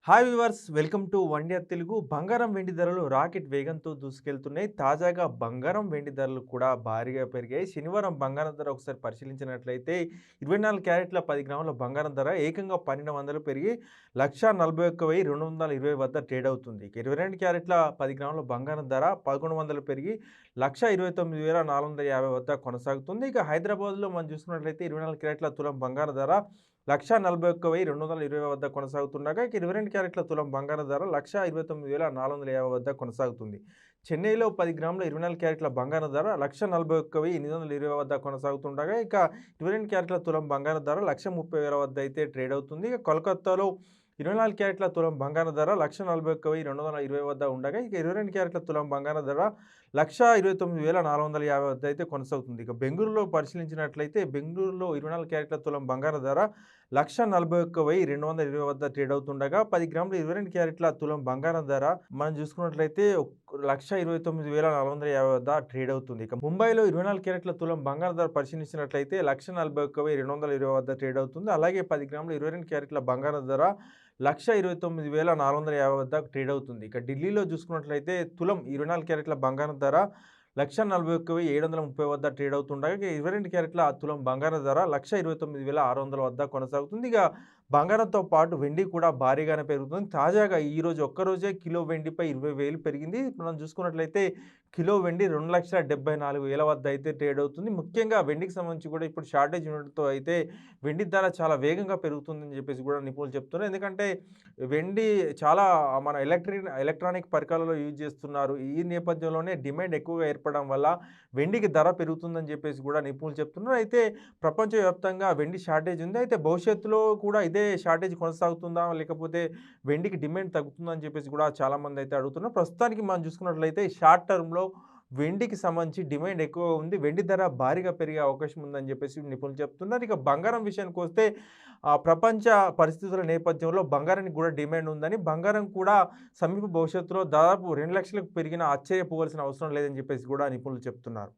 Hi viewers, welcome to one India Telugu. బంగారం వెండి ధరలు రాకెట్ వేగంతో దూసుకెళ్తున్నాయి. తాజాగా బంగారం వెండి ధరలు కూడా భారీగా పెరిగాయి. శనివారం బంగారం ధర ఒకసారి పరిశీలించినట్లయితే 24 క్యారెట్ల 10 గ్రాముల బంగారం ధర ఏకంగా 1200 పెరిగి 1,41,220 వద్ద ట్రేడ్ అవుతుంది. ఇక 22 క్యారెట్ల 10 గ్రాముల బంగారం ధర 1100 పెరిగి 1,29,450 వద్ద కొనసాగుతుంది. ఇక హైదరాబాద్లో మనం చూసుకున్నట్లయితే 24 క్యారెట్ల తులం బంగారం ధర 1,41,220 వద్ద కొనసాగుతుండగా, ఇక 22 క్యారెట్ల తులం బంగారం ధర 1,29,450 వద్ద కొనసాగుతుంది. చెన్నైలో 10 గ్రాముల 24 క్యారెట్ల బంగారం ధర 1,41,820 వద్ద కొనసాగుతుండగా, ఇక 22 క్యారెట్ల తులం బంగారం ధర 1,30,000 వద్ద అయితే ట్రేడ్ అవుతుంది. ఇక కోల్కతాలో 24 క్యారెట్ల తులం బంగారం ధర 1,41,220 వద్ద ఉండగా, ఇక 22 క్యారెట్ల తులం బంగారం ధర 1,29,450 వద్ద అయితే కొనసాగుతుంది. ఇక బెంగుళూరులో పరిశీలించినట్లయితే బెంగుళూరులో 24 క్యారెట్ల తులం బంగారం ధర 1,41,220 వద్ద ట్రేడ్ అవుతుండగా, 10 గ్రాముల 22 క్యారెట్ల తులం బంగారం ధర మనం చూసుకున్నట్లయితే 1,29,450 వద్ద ట్రేడ్ అవుతుంది. ఇక ముంబైలో 24 క్యారెట్ల తులం బంగారం ధర పరిశీలించినట్లయితే 1,41,220 వద్ద ట్రేడ్ అవుతుంది. అలాగే 10 గ్రాముల 22 క్యారెట్ల బంగారం ధర 1,29,450 వద్ద ట్రేడ్ అవుతుంది. ఇక ఢిల్లీలో చూసుకున్నట్లయితే తులం 24 క్యారెట్ల బంగారం ధర 1,41,730 వద్ద ట్రేడ్ అవుతుండగా, ఇక 22 క్యారెట్ల తులం బంగారం ధర 1,29,600 వద్ద కొనసాగుతుంది. ఇక బంగారంతో పాటు వెండి కూడా భారీగానే పెరుగుతుంది. తాజాగా ఈరోజు ఒక్కరోజే కిలో వెండిపై 20,000 పెరిగింది. మనం చూసుకున్నట్లయితే కిలో వెండి 2,74,000 వద్ద అయితే ట్రేడ్ అవుతుంది. ముఖ్యంగా వెండికి సంబంధించి కూడా ఇప్పుడు షార్టేజ్ ఉండడంతో అయితే వెండి ధర చాలా వేగంగా పెరుగుతుందని చెప్పేసి కూడా నిపుణులు చెప్తున్నారు. ఎందుకంటే వెండి చాలా మన ఎలక్ట్రానిక్ పరికరాలలో యూజ్ చేస్తున్నారు. ఈ నేపథ్యంలోనే డిమాండ్ ఎక్కువగా ఏర్పడడం వల్ల వెండికి ధర పెరుగుతుందని చెప్పేసి కూడా నిపుణులు చెప్తున్నారు. అయితే ప్రపంచవ్యాప్తంగా వెండి షార్టేజ్ ఉంది. అయితే భవిష్యత్తులో కూడా ఇదే షార్టేజ్ కొనసాగుతుందా? లేకపోతే వెండికి డిమాండ్ తగ్గుతుందా అని చెప్పేసి కూడా చాలామంది అయితే అడుగుతున్నారు. ప్రస్తుతానికి మనం చూసుకున్నట్లయితే షార్ట్ టర్మ్‌లో వెండికి సంబంధించి డిమాండ్ ఎక్కువగా ఉంది. వెండి ధర భారీగా పెరిగే అవకాశం ఉందని చెప్పేసి నిపుణులు చెప్తున్నారు. ఇక బంగారం విషయానికొస్తే ప్రపంచ పరిస్థితుల నేపథ్యంలో బంగారానికి కూడా డిమాండ్ ఉందని, బంగారం కూడా సమీప భవిష్యత్తులో దాదాపు 2,00,000లకు పెరిగినా ఆశ్చర్యపోవాల్సిన అవసరం లేదని చెప్పేసి కూడా నిపుణులు చెప్తున్నారు.